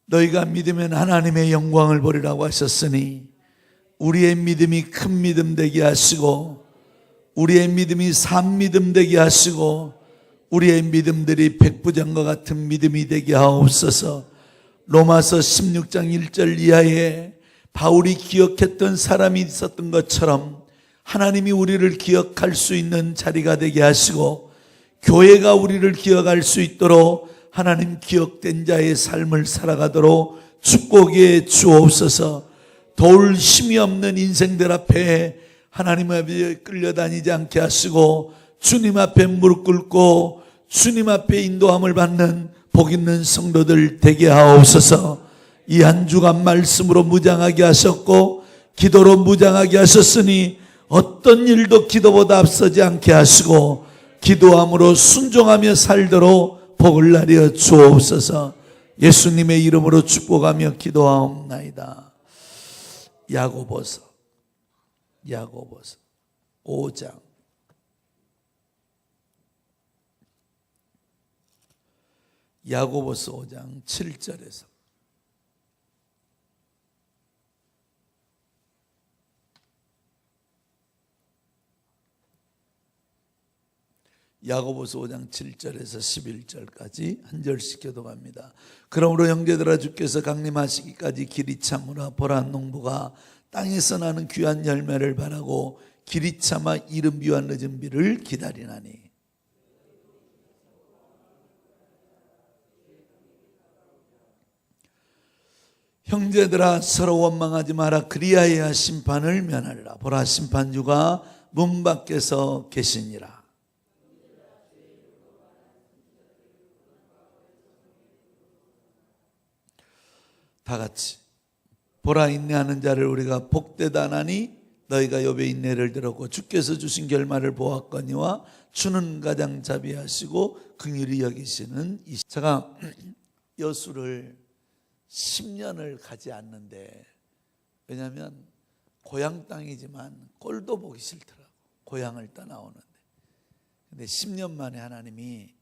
너희가 믿으면 하나님의 영광을 보리라고 하셨으니 우리의 믿음이 큰 믿음 되게 하시고 우리의 믿음이 산 믿음 되게 하시고 우리의 믿음들이 백부장과 같은 믿음이 되게 하옵소서. 로마서 16장 1절 이하에 바울이 기억했던 사람이 있었던 것처럼 하나님이 우리를 기억할 수 있는 자리가 되게 하시고 교회가 우리를 기억할 수 있도록 하나님 기억된 자의 삶을 살아가도록 축복해 주옵소서. 도울 힘이 없는 인생들 앞에 하나님 앞에 끌려다니지 않게 하시고 주님 앞에 무릎 꿇고 주님 앞에 인도함을 받는 복 있는 성도들 되게 하옵소서. 이 한 주간 말씀으로 무장하게 하셨고 기도로 무장하게 하셨으니 어떤 일도 기도보다 앞서지 않게 하시고 기도함으로 순종하며 살도록 복을 나려 주옵소서. 예수님의 이름으로 축복하며 기도하옵나이다. 야고보서 5장 야고보서 5장 7절에서 야고보서 5장 7절에서 11절까지 한 절씩 교독합니다. 그러므로 형제들아 주께서 강림하시기까지 길이 참으라. 보라 농부가 땅에서 나는 귀한 열매를 바라고 길이 참아 이른 비와 늦은 비를 기다리나니 형제들아 서로 원망하지 마라. 그리하여야 심판을 면하리라. 보라 심판주가 문 밖에서 계시니라. 다 같이 보라 인내하는 자를 우리가 복되다 하나니 너희가 욥의 인내를 들었고 주께서 주신 결말을 보았거니와 주는 가장 자비하시고 긍휼히 여기시는 이시. 제가 여수를 10년을 가지 않는데 왜냐하면 고향 땅이지만 꼴도 보기 싫더라고. 고향을 떠나오는데. 근데 10년 만에 하나님이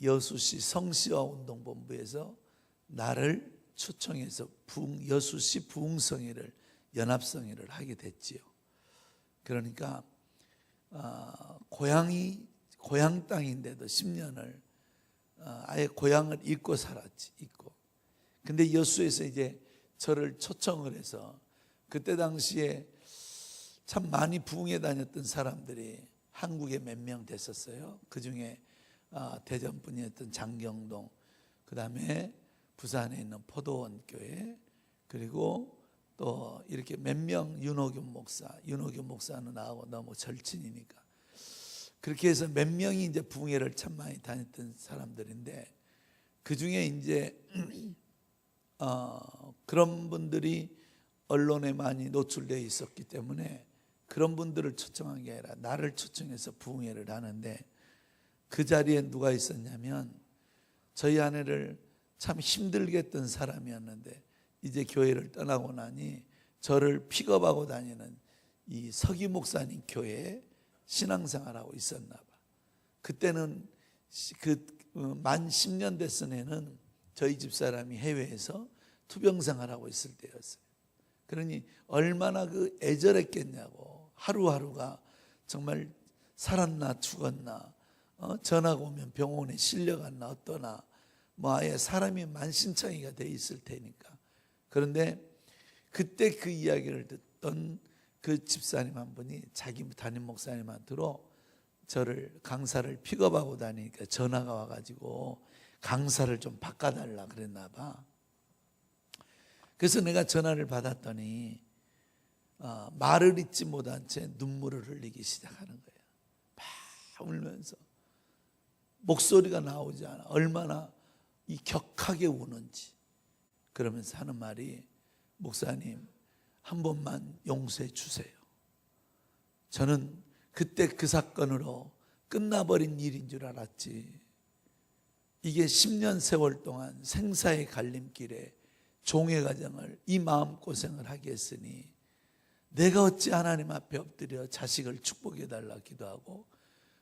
여수시 성시화 운동본부에서 나를 초청해서 여수시 부흥성회를 연합성회를 하게 됐지요. 그러니까 고향 땅인데도 10년을 아예 고향을 잊고 살았지. 잊고. 근데 여수에서 이제 저를 초청을 해서 그때 당시에 참 많이 부흥에 다녔던 사람들이 한국에 몇 명 됐었어요. 그 중에 대전 분이었던 장경동, 그 다음에 부산에 있는 포도원 교회, 그리고 또 이렇게 몇 명 윤호균 목사는 나하고 너무 절친이니까 그렇게 해서 몇 명이 이제 부흥회를 참 많이 다녔던 사람들인데 그 중에 이제 그런 분들이 언론에 많이 노출되어 있었기 때문에 그런 분들을 초청한 게 아니라 나를 초청해서 부흥회를 하는데 그 자리에 누가 있었냐면 저희 아내를 참 힘들게 했던 사람이었는데 이제 교회를 떠나고 나니 저를 픽업하고 다니는 이 서기 목사님 교회에 신앙생활하고 있었나 봐. 그때는 만 10년 됐은 애는 저희 집사람이 해외에서 투병생활하고 있을 때였어요. 그러니 얼마나 애절했겠냐고. 하루하루가 정말 살았나 죽었나, 전화가 오면 병원에 실려갔나 어떠나 아예 사람이 만신창이가 돼 있을 테니까. 그런데 그때 그 이야기를 듣던 그 집사님 한 분이 자기 담임 목사님한테로 저를 강사를 픽업하고 다니니까 전화가 와가지고 강사를 좀 바꿔달라 그랬나 봐. 그래서 내가 전화를 받았더니 말을 잇지 못한 채 눈물을 흘리기 시작하는 거예요. 막 울면서 목소리가 나오지 않아. 얼마나 이 격하게 우는지. 그러면서 하는 말이 목사님 한 번만 용서해 주세요. 저는 그때 그 사건으로 끝나버린 일인 줄 알았지. 이게 10년 세월 동안 생사의 갈림길에 종의 가정을 이 마음고생을 하게 했으니 내가 어찌 하나님 앞에 엎드려 자식을 축복해 달라 기도하고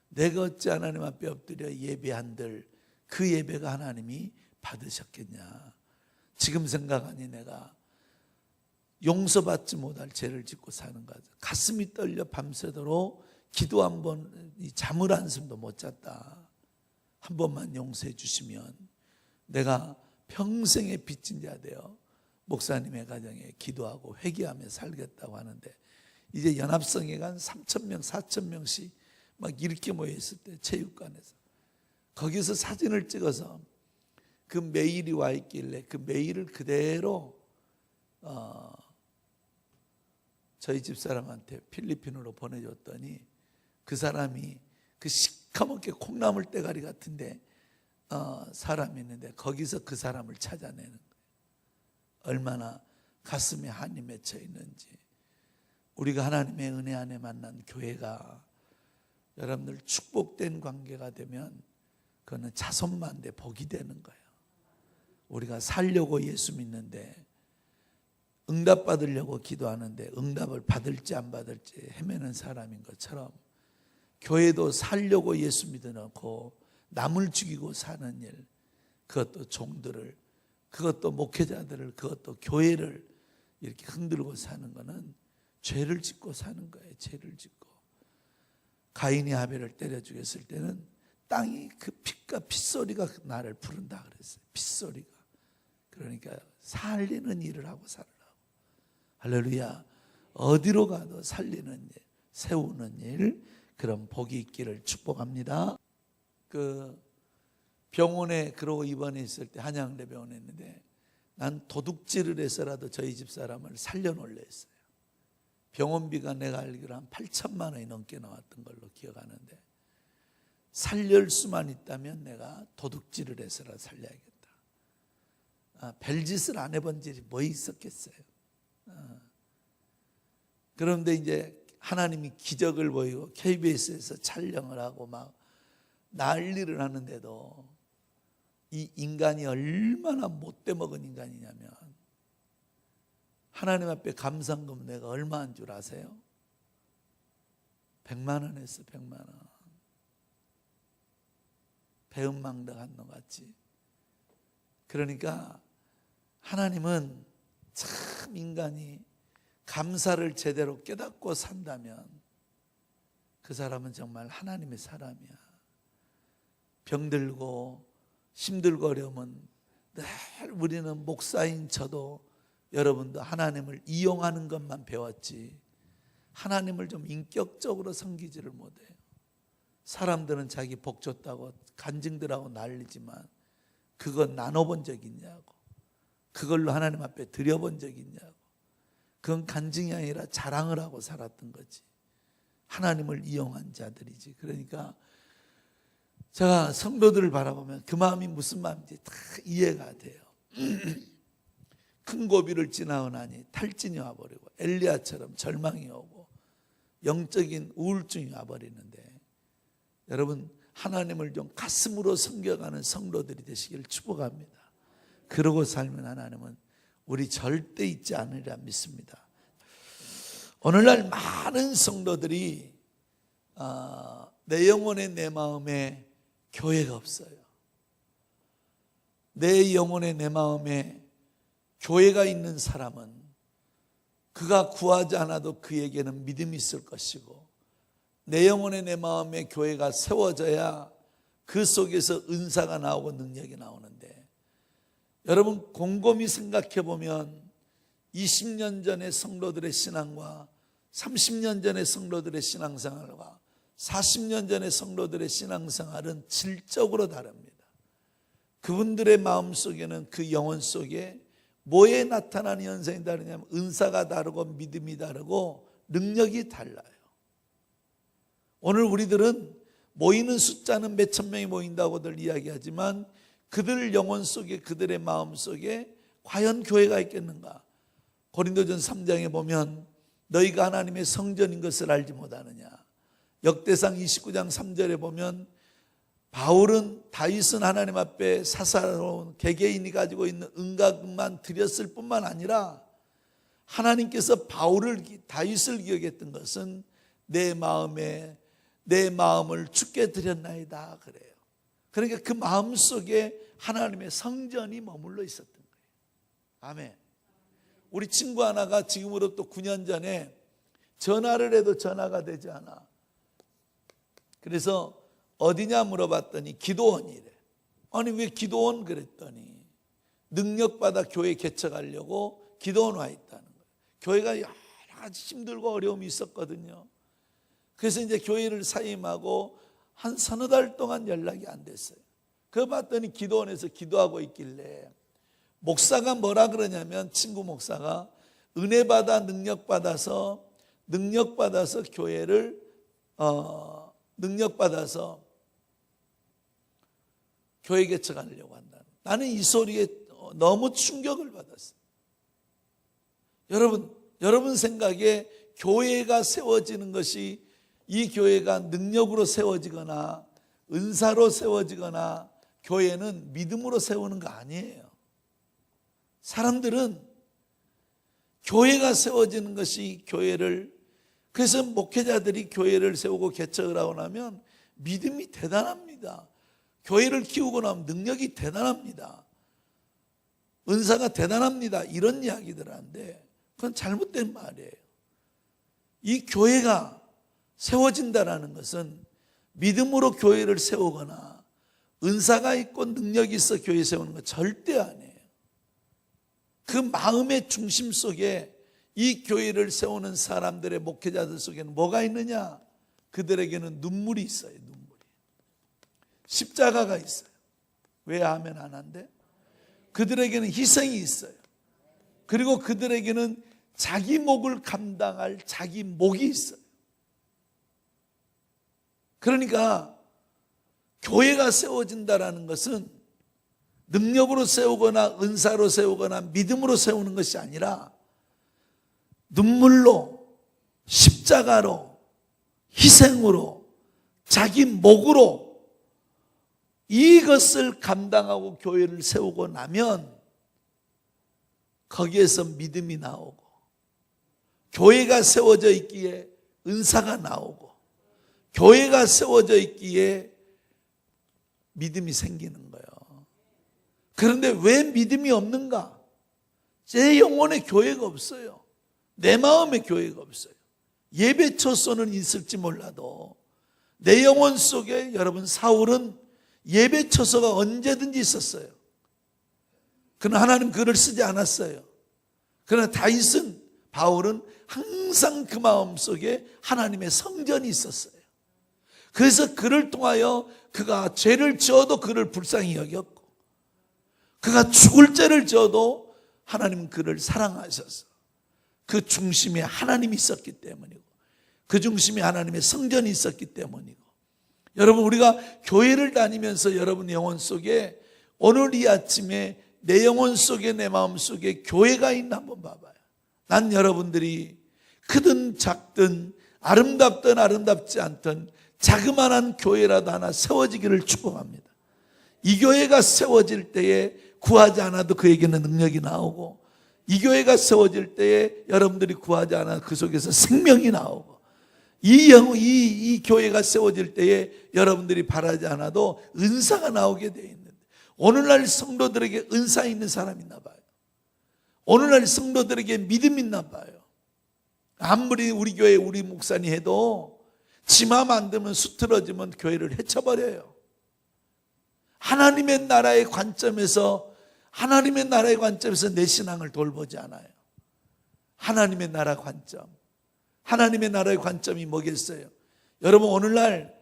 내가 어찌 하나님 앞에 엎드려 예배한들 그 예배가 하나님이 받으셨겠냐. 지금 생각하니 내가 용서받지 못할 죄를 짓고 사는 거죠. 가슴이 떨려 밤새도록 기도 한 번, 잠을 한숨도 못 잤다. 한 번만 용서해 주시면 내가 평생의 빚진 자 되어 목사님의 가정에 기도하고 회개하며 살겠다고 하는데, 이제 연합성회가 한 3,000명, 4,000명씩 막 이렇게 모여있을 때 체육관에서 거기서 사진을 찍어서 그 메일이 와 있길래 그 메일을 그대로 저희 집사람한테 필리핀으로 보내줬더니 그 사람이 그 시커멓게 콩나물 대가리 같은데 사람이 있는데 거기서 그 사람을 찾아내는 거예요. 얼마나 가슴에 한이 맺혀 있는지. 우리가 하나님의 은혜 안에 만난 교회가 여러분들 축복된 관계가 되면 그거는 자손만대 복이 되는 거예요. 우리가 살려고 예수 믿는데, 응답받으려고 기도하는데 응답을 받을지 안 받을지 헤매는 사람인 것처럼, 교회도 살려고 예수 믿어놓고 남을 죽이고 사는 일, 그것도 종들을, 그것도 목회자들을, 그것도 교회를 이렇게 흔들고 사는 것은 죄를 짓고 사는 거예요. 죄를 짓고. 가인이 하벨을 때려 죽였을 때는 땅이 그 빛과 핏소리가 나를 부른다 그랬어요. 핏소리가. 그러니까 살리는 일을 하고 살으라고. 할렐루야. 어디로 가도 살리는 일, 세우는 일, 그런 복이 있기를 축복합니다. 그 병원에 그러고 입원해 있을 때, 한양대 병원에 있는데 난 도둑질을 해서라도 저희 집 사람을 살려놓으려 했어요. 병원비가 내가 알기로 한 8천만 원이 넘게 나왔던 걸로 기억하는데, 살릴 수만 있다면 내가 도둑질을 해서라도 살려야겠다. 별짓을 안 해본 일이 뭐 있었겠어요. 그런데 이제 하나님이 기적을 보이고 KBS에서 촬영을 하고 막 난리를 하는데도 이 인간이 얼마나 못돼 먹은 인간이냐면, 하나님 앞에 감상금 내가 얼마인 줄 아세요? 100만 원 했어. 100만 원. 배은망덕한 놈 같지. 그러니까 하나님은 참 인간이 감사를 제대로 깨닫고 산다면 그 사람은 정말 하나님의 사람이야. 병들고 힘들고 어려우면 늘 우리는 목사인 저도 여러분도 하나님을 이용하는 것만 배웠지 하나님을 좀 인격적으로 섬기지를 못해요. 사람들은 자기 복 줬다고 간증들하고 난리지만 그거 나눠본 적 있냐고, 그걸로 하나님 앞에 드려본 적 있냐고. 그건 간증이 아니라 자랑을 하고 살았던 거지. 하나님을 이용한 자들이지. 그러니까 제가 성도들을 바라보면 그 마음이 무슨 마음인지 다 이해가 돼요. 큰 고비를 지나오나니 탈진이 와버리고 엘리야처럼 절망이 오고 영적인 우울증이 와버리는데, 여러분 하나님을 좀 가슴으로 섬겨가는 성도들이 되시기를 축복합니다. 그러고 살면 하나님은 우리 절대 잊지 않으리라 믿습니다. 오늘날 많은 성도들이 내 영혼에 내 마음에 교회가 없어요. 내 영혼에 내 마음에 교회가 있는 사람은 그가 구하지 않아도 그에게는 믿음이 있을 것이고, 내 영혼에 내 마음에 교회가 세워져야 그 속에서 은사가 나오고 능력이 나오는데, 여러분 곰곰이 생각해 보면 20년 전의 성도들의 신앙과 30년 전의 성도들의 신앙생활과 40년 전의 성도들의 신앙생활은 질적으로 다릅니다. 그분들의 마음속에는, 그 영혼 속에 뭐에 나타나는 현상이 다르냐면 은사가 다르고 믿음이 다르고 능력이 달라요. 오늘 우리들은 모이는 숫자는 몇천 명이 모인다고들 이야기하지만 그들 영혼 속에, 그들의 마음 속에 과연 교회가 있겠는가? 고린도전서 3장에 보면 너희가 하나님의 성전인 것을 알지 못하느냐. 역대상 29장 3절에 보면 바울은 다윗은 하나님 앞에 사사로운 개개인이 가지고 있는 은각만 드렸을 뿐만 아니라 하나님께서 다윗을 기억했던 것은 내 마음을 주께 드렸나이다 그래요. 그러니까 그 마음속에 하나님의 성전이 머물러 있었던 거예요. 아멘. 우리 친구 하나가 지금으로부터 9년 전에 전화를 해도 전화가 되지 않아. 그래서 어디냐 물어봤더니 기도원이래. 아니 왜 기도원 그랬더니 능력받아 교회 개척하려고 기도원 와 있다는 거예요. 교회가 여러 가지 힘들고 어려움이 있었거든요. 그래서 이제 교회를 사임하고 한 서너 달 동안 연락이 안 됐어요. 그거 봤더니 기도원에서 기도하고 있길래 목사가 뭐라 그러냐면, 친구 목사가 은혜받아 능력받아서 교회를 능력받아서 교회 개척하려고 한다. 나는 이 소리에 너무 충격을 받았어요. 여러분 생각에 교회가 세워지는 것이, 이 교회가 능력으로 세워지거나 은사로 세워지거나, 교회는 믿음으로 세우는 거 아니에요. 사람들은 교회가 세워지는 것이 교회를, 그래서 목회자들이 교회를 세우고 개척을 하고 나면 믿음이 대단합니다. 교회를 키우고 나면 능력이 대단합니다. 은사가 대단합니다. 이런 이야기들 하는데 그건 잘못된 말이에요. 이 교회가 세워진다라는 것은 믿음으로 교회를 세우거나 은사가 있고 능력이 있어 교회 세우는 거 절대 아니에요. 그 마음의 중심 속에 이 교회를 세우는 사람들의, 목회자들 속에는 뭐가 있느냐? 그들에게는 눈물이 있어요. 눈물이. 십자가가 있어요. 왜 아멘 안 한대? 그들에게는 희생이 있어요. 그리고 그들에게는 자기 목을 감당할 자기 목이 있어요. 그러니까 교회가 세워진다라는 것은 능력으로 세우거나 은사로 세우거나 믿음으로 세우는 것이 아니라 눈물로, 십자가로, 희생으로, 자기 목으로 이것을 감당하고 교회를 세우고 나면 거기에서 믿음이 나오고, 교회가 세워져 있기에 은사가 나오고, 교회가 세워져 있기에 믿음이 생기는 거예요. 그런데 왜 믿음이 없는가? 제 영혼에 교회가 없어요. 내 마음에 교회가 없어요. 예배 처소는 있을지 몰라도 내 영혼 속에, 여러분, 사울은 예배 처소가 언제든지 있었어요. 그러나 하나님 그를 쓰지 않았어요. 그러나 다윗은, 바울은 항상 그 마음 속에 하나님의 성전이 있었어요. 그래서 그를 통하여 그가 죄를 지어도 그를 불쌍히 여겼고, 그가 죽을 죄를 지어도 하나님은 그를 사랑하셔서, 그 중심에 하나님이 있었기 때문이고, 그 중심에 하나님의 성전이 있었기 때문이고. 여러분, 우리가 교회를 다니면서 여러분 영혼 속에, 오늘 이 아침에 내 영혼 속에, 내 마음 속에 교회가 있나 한번 봐봐요. 난 여러분들이 크든 작든 아름답든 아름답지 않든 자그마한 교회라도 하나 세워지기를 축복합니다. 이 교회가 세워질 때에 구하지 않아도 그에게는 능력이 나오고, 이 교회가 세워질 때에 여러분들이 구하지 않아도 그 속에서 생명이 나오고, 이 교회가 세워질 때에 여러분들이 바라지 않아도 은사가 나오게 되어 있는데, 오늘날 성도들에게 은사 있는 사람 있나 봐요. 오늘날 성도들에게 믿음 있나 봐요. 아무리 우리 교회 우리 목사님 해도 지 마음 안 들면 수틀어지면 교회를 헤쳐버려요. 하나님의 나라의 관점에서 내 신앙을 돌보지 않아요. 하나님의 나라 관점. 하나님의 나라의 관점이 뭐겠어요? 여러분, 오늘날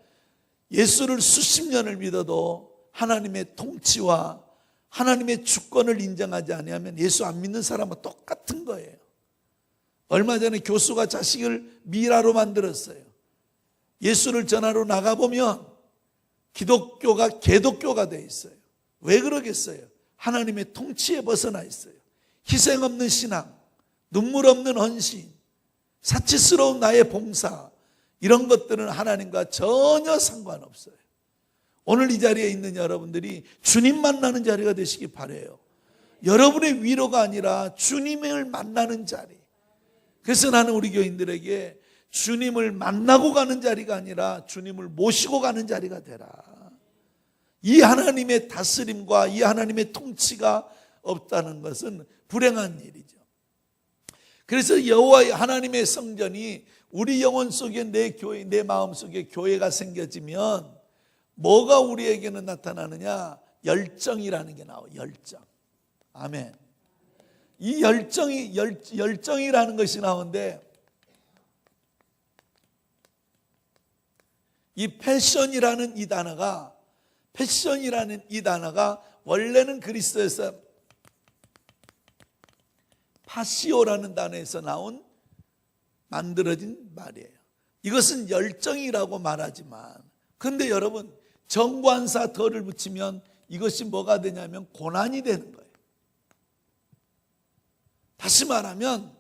예수를 수십 년을 믿어도 하나님의 통치와 하나님의 주권을 인정하지 않으면 예수 안 믿는 사람은 똑같은 거예요. 얼마 전에 교수가 자식을 미라로 만들었어요. 예수를 전하러 나가보면 기독교가 개독교가 돼 있어요. 왜 그러겠어요? 하나님의 통치에 벗어나 있어요. 희생 없는 신앙, 눈물 없는 헌신, 사치스러운 나의 봉사, 이런 것들은 하나님과 전혀 상관없어요. 오늘 이 자리에 있는 여러분들이 주님 만나는 자리가 되시기 바라요. 여러분의 위로가 아니라 주님을 만나는 자리. 그래서 나는 우리 교인들에게 주님을 만나고 가는 자리가 아니라 주님을 모시고 가는 자리가 되라. 이 하나님의 다스림과 이 하나님의 통치가 없다는 것은 불행한 일이죠. 그래서 여호와 하나님의 성전이 우리 영혼 속에 내 교회, 내 마음 속에 교회가 생겨지면 뭐가 우리에게는 나타나느냐? 열정이라는 게 나와요. 열정. 아멘. 이 열정이라는 것이 나오는데, 이 패션이라는 이 단어가 원래는 그리스어에서 파시오라는 단어에서 만들어진 말이에요. 이것은 열정이라고 말하지만, 그런데 여러분, 정관사 덜을 붙이면 이것이 뭐가 되냐면 고난이 되는 거예요. 다시 말하면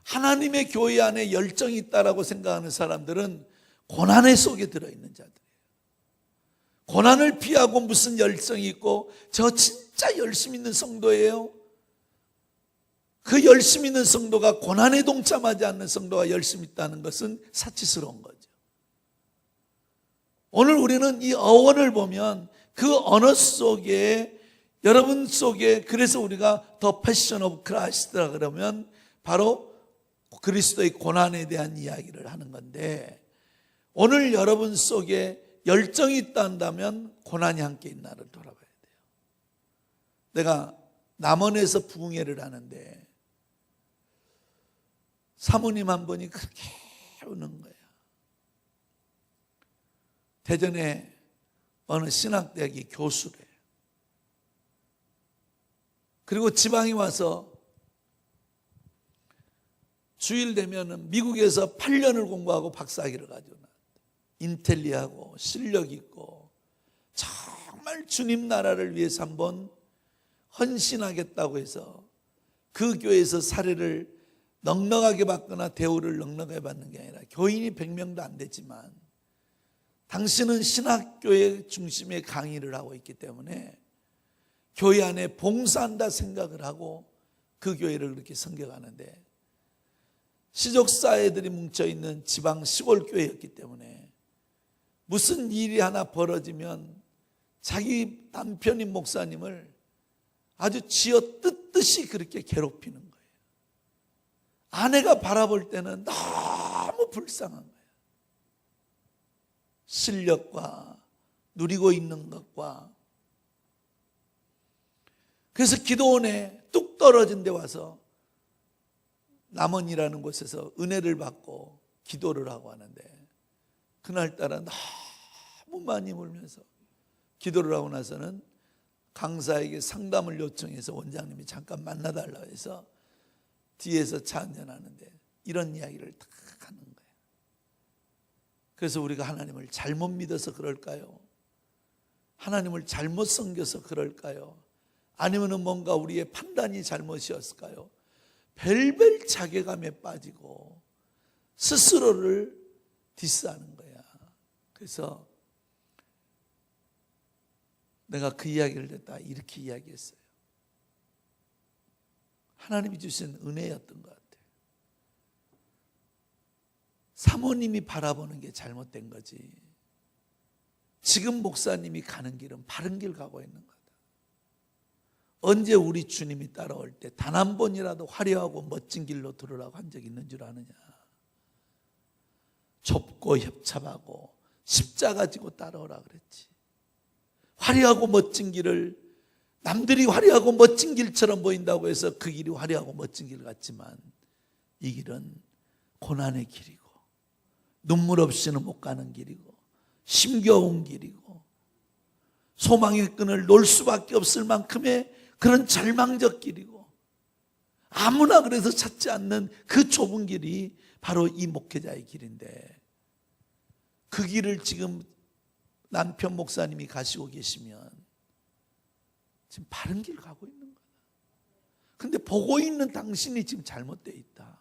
하나님의 교회 안에 열정이 있다라고 생각하는 사람들은 고난의 속에 들어있는 자들이에요. 고난을 피하고 무슨 열정이 있고, 저 진짜 열심 있는 성도예요. 그 열심 있는 성도가 고난에 동참하지 않는 성도가 열심 있다는 것은 사치스러운 거죠. 오늘 우리는 이 어원을 보면 그 언어 속에, 여러분 속에, 그래서 우리가 The Passion of Christ라 그러면 바로 그리스도의 고난에 대한 이야기를 하는 건데, 오늘 여러분 속에 열정이 있다 한다면 고난이 함께 있나를 돌아봐야 돼요. 내가 남원에서 부흥회를 하는데 사모님 한 분이 그렇게 우는 거야. 대전에 어느 신학대학의 교수래. 그리고 지방에 와서 주일 되면은 미국에서 8년을 공부하고 박사학위를 가지고 나왔대. 인텔리하고 실력 있고 정말 주님 나라를 위해서 한번 헌신하겠다고 해서 그 교회에서 사례를 넉넉하게 받거나 대우를 넉넉하게 받는 게 아니라, 교인이 100명도 안 되지만 당신은 신학교의 중심에 강의를 하고 있기 때문에 교회 안에 봉사한다 생각을 하고 그 교회를 그렇게 섬겨가는데, 시족사회들이 뭉쳐있는 지방 시골교회였기 때문에 무슨 일이 하나 벌어지면 자기 남편인 목사님을 아주 쥐어 뜯듯이 그렇게 괴롭히는 거예요. 아내가 바라볼 때는 너무 불쌍한 거예요. 실력과 누리고 있는 것과. 그래서 기도원에 뚝 떨어진 데 와서 남원이라는 곳에서 은혜를 받고 기도를 하고 하는데, 그날따라 너무 많이 울면서 기도를 하고 나서는 강사에게 상담을 요청해서 원장님이 잠깐 만나달라고 해서 뒤에서 차 한잔하는데 이런 이야기를 다 하는 거예요. 그래서 우리가 하나님을 잘못 믿어서 그럴까요? 하나님을 잘못 섬겨서 그럴까요? 아니면 뭔가 우리의 판단이 잘못이었을까요? 별별 자괴감에 빠지고 스스로를 디스하는 거야. 그래서 내가 그 이야기를 듣다 이렇게 이야기했어요. 하나님이 주신 은혜였던 것 같아요. 사모님이 바라보는 게 잘못된 거지, 지금 목사님이 가는 길은 바른 길 가고 있는 거다. 언제 우리 주님이 따라올 때 단 한 번이라도 화려하고 멋진 길로 들으라고 한 적 있는 줄 아느냐? 좁고 협잡하고 십자가 지고 따라오라 그랬지. 화려하고 멋진 길을, 남들이 화려하고 멋진 길처럼 보인다고 해서 그 길이 화려하고 멋진 길 같지만 이 길은 고난의 길이고 눈물 없이는 못 가는 길이고 힘겨운 길이고 소망의 끈을 놓을 수밖에 없을 만큼의 그런 절망적 길이고, 아무나 그래서 찾지 않는 그 좁은 길이 바로 이 목회자의 길인데, 그 길을 지금 남편 목사님이 가시고 계시면 지금 바른 길 가고 있는 거야. 근데 보고 있는 당신이 지금 잘못되어 있다.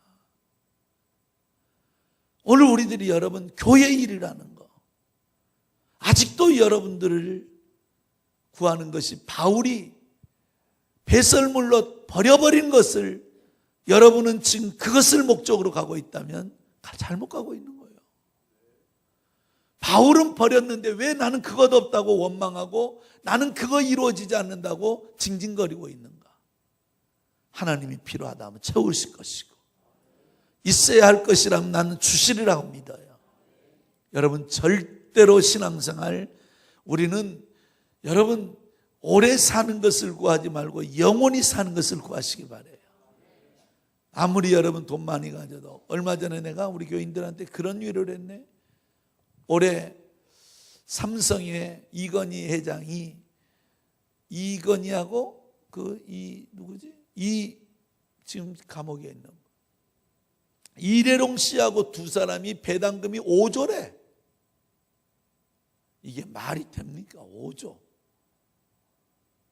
오늘 우리들이 여러분 교회 일이라는 거, 아직도 여러분들을 구하는 것이 바울이 배설물로 버려버린 것을 여러분은 지금 그것을 목적으로 가고 있다면 잘못 가고 있는 거예요. 바울은 버렸는데 왜 나는 그것 없다고 원망하고 나는 그거 이루어지지 않는다고 징징거리고 있는가? 하나님이 필요하다면 채우실 것이고 있어야 할 것이라면 나는 주시리라고 믿어요. 여러분, 절대로 신앙생활 우리는 여러분 오래 사는 것을 구하지 말고 영원히 사는 것을 구하시기 바래요. 아무리 여러분 돈 많이 가져도, 얼마 전에 내가 우리 교인들한테 그런 위로를 했네. 올해 삼성의 이건희 회장이, 이건희하고 누구지? 지금 감옥에 있는 이래롱 씨하고 두 사람이 배당금이 5조래. 이게 말이 됩니까? 5조.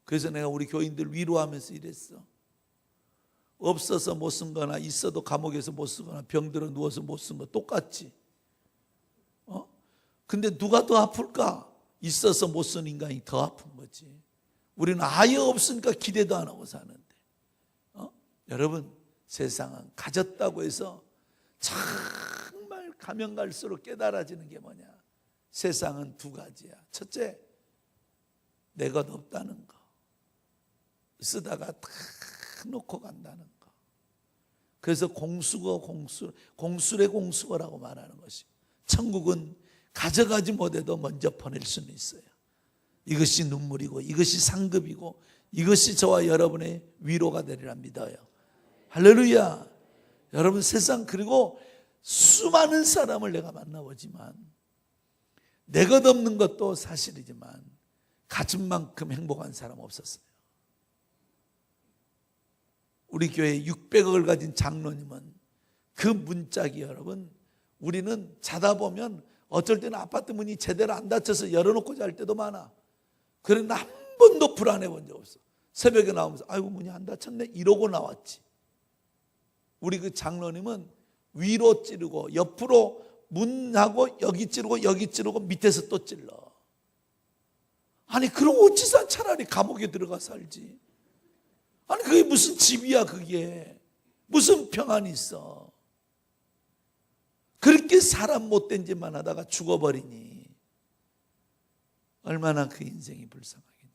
그래서 내가 우리 교인들 위로하면서 이랬어. 없어서 못 쓴 거나 있어도 감옥에서 못 쓰거나 병들어 누워서 못 쓴 거 똑같지. 근데 누가 더 아플까? 있어서 못 쓴 인간이 더 아픈 거지. 우리는 아예 없으니까 기대도 안 하고 사는데. 여러분, 세상은 가졌다고 해서 정말 가면 갈수록 깨달아지는 게 뭐냐? 세상은 두 가지야. 첫째, 내 것 없다는 거. 쓰다가 다 놓고 간다는 거. 그래서 공술의 공수거라고 말하는 것이. 천국은 가져가지 못해도 먼저 보낼 수는 있어요. 이것이 눈물이고 이것이 상급이고 이것이 저와 여러분의 위로가 되리라 믿어요. 할렐루야. 여러분, 세상 그리고 수많은 사람을 내가 만나보지만 내 것 없는 것도 사실이지만 가진 만큼 행복한 사람 없었어요. 우리 교회에 600억을 가진 장로님은 그 문짝이 여러분, 우리는 자다 보면 어쩔 때는 아파트 문이 제대로 안 닫혀서 열어놓고 잘 때도 많아. 그런데 한 번도 불안해 본 적 없어. 새벽에 나오면서 아이고 문이 안 닫혔네 이러고 나왔지. 우리 그 장로님은 위로 찌르고 옆으로 문하고 여기 찌르고 밑에서 또 찔러. 아니 그럼 어찌서 차라리 감옥에 들어가 살지. 아니 그게 무슨 집이야. 그게 무슨 평안이 있어. 그렇게 사람 못된 짓만 하다가 죽어버리니 얼마나 그 인생이 불쌍하겠냐.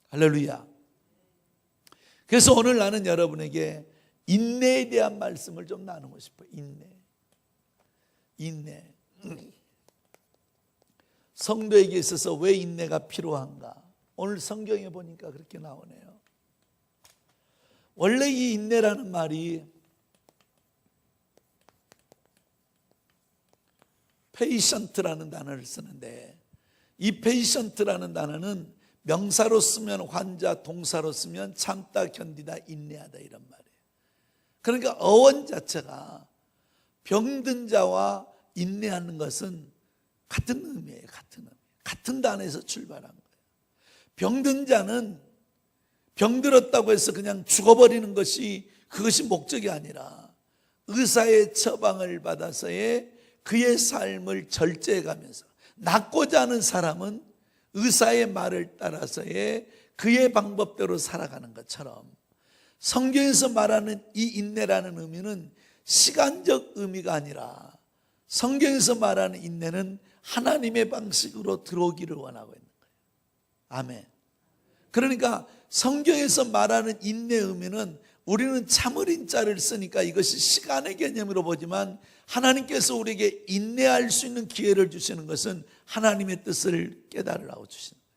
할렐루야. 그래서 오늘 나는 여러분에게 인내에 대한 말씀을 좀 나누고 싶어요. 인내. 성도에게 있어서 왜 인내가 필요한가? 오늘 성경에 보니까 그렇게 나오네요. 원래 이 인내라는 말이 페이션트라는 단어를 쓰는데, 이 페이션트라는 단어는 명사로 쓰면 환자, 동사로 쓰면 참다, 견디다, 인내하다 이런 말이에요. 그러니까 어원 자체가 병든 자와 인내하는 것은 같은 의미예요. 같은 단어에서 출발한 거예요. 병든 자는 병들었다고 해서 그냥 죽어버리는 것이 그것이 목적이 아니라 의사의 처방을 받아서의 그의 삶을 절제해가면서, 낫고자 하는 사람은 의사의 말을 따라서의 그의 방법대로 살아가는 것처럼 성경에서 말하는 이 인내라는 의미는 시간적 의미가 아니라 성경에서 말하는 인내는 하나님의 방식으로 들어오기를 원하고 있는 거예요. 아멘. 그러니까 성경에서 말하는 인내의 의미는 우리는 참을인 자를 쓰니까 이것이 시간의 개념으로 보지만 하나님께서 우리에게 인내할 수 있는 기회를 주시는 것은 하나님의 뜻을 깨달으라고 주시는 거예요.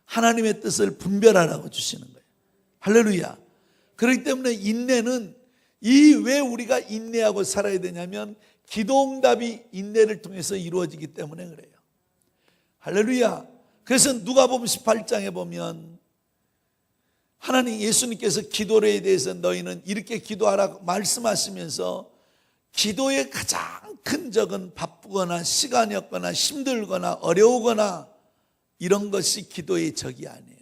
하나님의 뜻을 분별하라고 주시는 거예요. 할렐루야. 그렇기 때문에 인내는 왜 우리가 인내하고 살아야 되냐면 기도응답이 인내를 통해서 이루어지기 때문에 그래요. 할렐루야. 그래서 누가복음 18장에 보면 하나님 예수님께서 기도에 대해서 너희는 이렇게 기도하라고 말씀하시면서 기도의 가장 큰 적은 바쁘거나 시간이 없거나 힘들거나 어려우거나 이런 것이 기도의 적이 아니에요.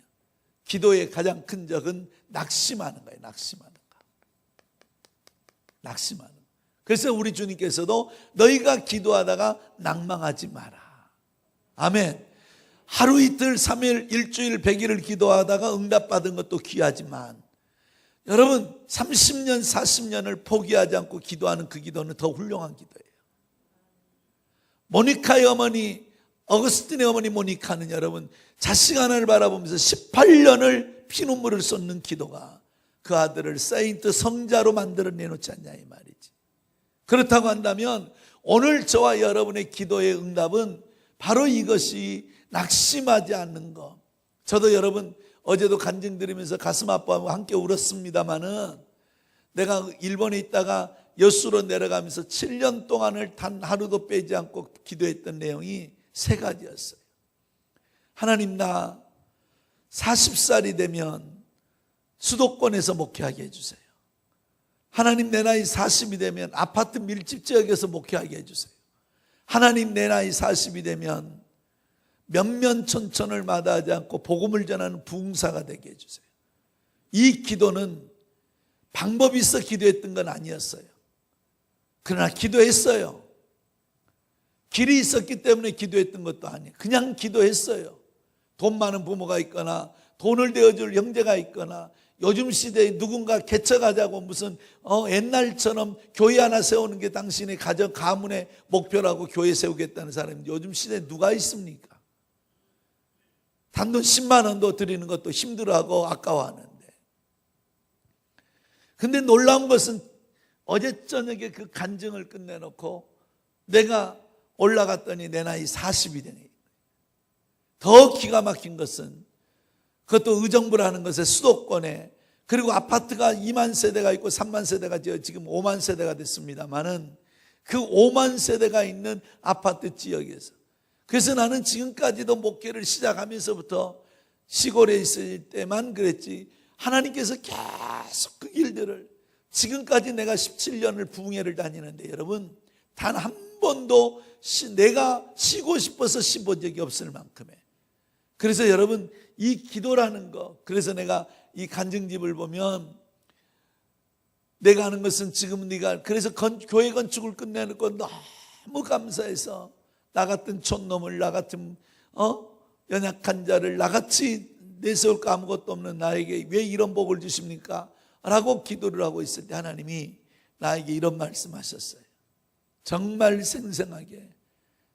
기도의 가장 큰 적은 낙심하는 거예요. 낙심하는 거. 그래서 우리 주님께서도 너희가 기도하다가 낭망하지 마라. 아멘. 하루 이틀 3일 일주일 100일을 기도하다가 응답받은 것도 귀하지만 여러분 30년 40년을 포기하지 않고 기도하는 그 기도는 더 훌륭한 기도예요. 모니카의 어머니, 어거스틴의 어머니 모니카는 여러분 자식 하나를 바라보면서 18년을 피눈물을 쏟는 기도가 그 아들을 세인트 성자로 만들어내놓지 않냐 이 말이지. 그렇다고 한다면 오늘 저와 여러분의 기도의 응답은 바로 이것이 낙심하지 않는 것. 저도 여러분 어제도 간증 드리면서 가슴 아파하고 함께 울었습니다마는 내가 일본에 있다가 여수로 내려가면서 7년 동안을 단 하루도 빼지 않고 기도했던 내용이 3가지였어요. 하나님, 나 40살이 되면 수도권에서 목회하게 해주세요. 하나님, 내 나이 40이 되면 아파트 밀집 지역에서 목회하게 해주세요. 하나님, 내 나이 40이 되면 몇몇 촌촌을 마다하지 않고 복음을 전하는 부흥사가 되게 해주세요. 이 기도는 방법이 있어 기도했던 건 아니었어요. 그러나 기도했어요. 길이 있었기 때문에 기도했던 것도 아니에요. 그냥 기도했어요. 돈 많은 부모가 있거나 돈을 대어줄 형제가 있거나 요즘 시대에 누군가 개척하자고 무슨 옛날처럼 교회 하나 세우는 게 당신의 가정 가문의 목표라고 교회 세우겠다는 사람이 요즘 시대에 누가 있습니까? 단돈 10만 원도 드리는 것도 힘들어하고 아까워하는데. 근데 놀라운 것은 어제 저녁에 그 간증을 끝내놓고 내가 올라갔더니 내 나이 40이 되네. 더 기가 막힌 것은 그것도 의정부라는 것에 수도권에 그리고 아파트가 2만 세대가 있고 3만 세대가 지금 5만 세대가 됐습니다만은 그 5만 세대가 있는 아파트 지역에서 그래서 나는 지금까지도 목회를 시작하면서부터 시골에 있을 때만 그랬지 하나님께서 계속 그 일들을 지금까지 내가 17년을 부흥회를 다니는데 여러분 단 한 번도 내가 쉬고 싶어서 쉬본 적이 없을 만큼의 그래서 여러분 이 기도라는 거 그래서 내가 이 간증집을 보면 내가 하는 것은 지금 네가 그래서 교회 건축을 끝내놓고 너무 감사해서 나 같은 촌놈을 나 같은 연약한 자를 나같이 내세울 거 아무것도 없는 나에게 왜 이런 복을 주십니까? 라고 기도를 하고 있을 때 하나님이 나에게 이런 말씀하셨어요. 정말 생생하게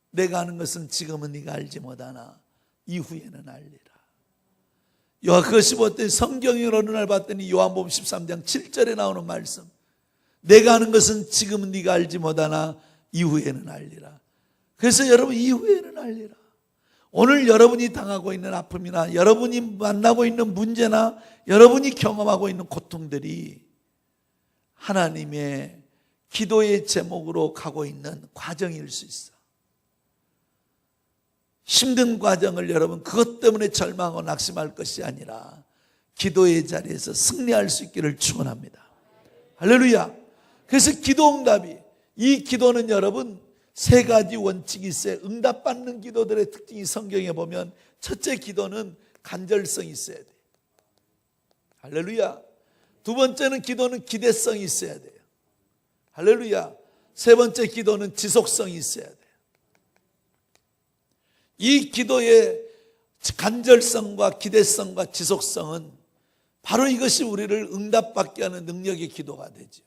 내가 하는 것은 지금은 네가 알지 못하나 이후에는 알리라. 요한복음 15때 성경을 어느 날 봤더니 요한복음 13장 7절에 나오는 말씀 내가 하는 것은 지금은 네가 알지 못하나 이후에는 알리라. 그래서 여러분 이후에는 알리라. 오늘 여러분이 당하고 있는 아픔이나 여러분이 만나고 있는 문제나 여러분이 경험하고 있는 고통들이 하나님의 기도의 제목으로 가고 있는 과정일 수 있어. 힘든 과정을 여러분 그것 때문에 절망하고 낙심할 것이 아니라 기도의 자리에서 승리할 수 있기를 축원합니다. 할렐루야. 그래서 기도 응답이 이 기도는 여러분 3가지 원칙이 있어요. 응답받는 기도들의 특징이 성경에 보면 첫째 기도는 간절성이 있어야 돼요. 할렐루야. 두 번째는 기도는 기대성이 있어야 돼요. 할렐루야. 세 번째 기도는 지속성이 있어야 돼요. 이 기도의 간절성과 기대성과 지속성은 바로 이것이 우리를 응답받게 하는 능력의 기도가 되죠.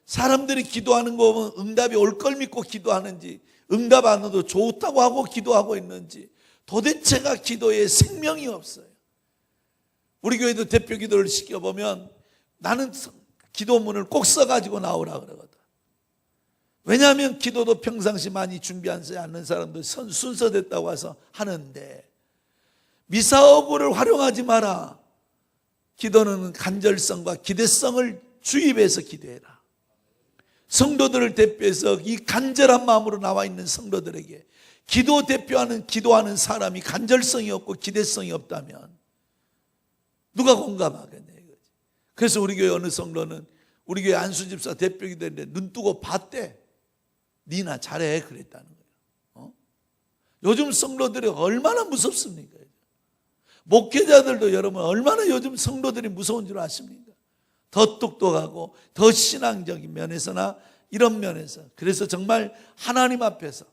사람들이 기도하는 거 보면 응답이 올 걸 믿고 기도하는지 응답 안 와도 좋다고 하고 기도하고 있는지 도대체가 기도에 생명이 없어요. 우리 교회도 대표 기도를 시켜보면 나는 기도문을 꼭 써가지고 나오라 그러거든. 왜냐하면 기도도 평상시 많이 준비하지 않는 사람도 순서됐다고 해서 하는데 미사오브를 활용하지 마라. 기도는 간절성과 기대성을 주입해서 기도해라. 성도들을 대표해서 이 간절한 마음으로 나와 있는 성도들에게 기도 대표하는 기도하는 사람이 간절성이 없고 기대성이 없다면 누가 공감하겠냐 이거지. 그래서 우리 교회 어느 성도는 우리 교회 안수집사 대표 기도했는데 눈 뜨고 봤대. 니나 잘해 그랬다는 거예요. 요즘 성도들이 얼마나 무섭습니까? 목회자들도 여러분 얼마나 요즘 성도들이 무서운 줄 아십니까? 더 똑똑하고 더 신앙적인 면에서나 이런 면에서 그래서 정말 하나님 앞에서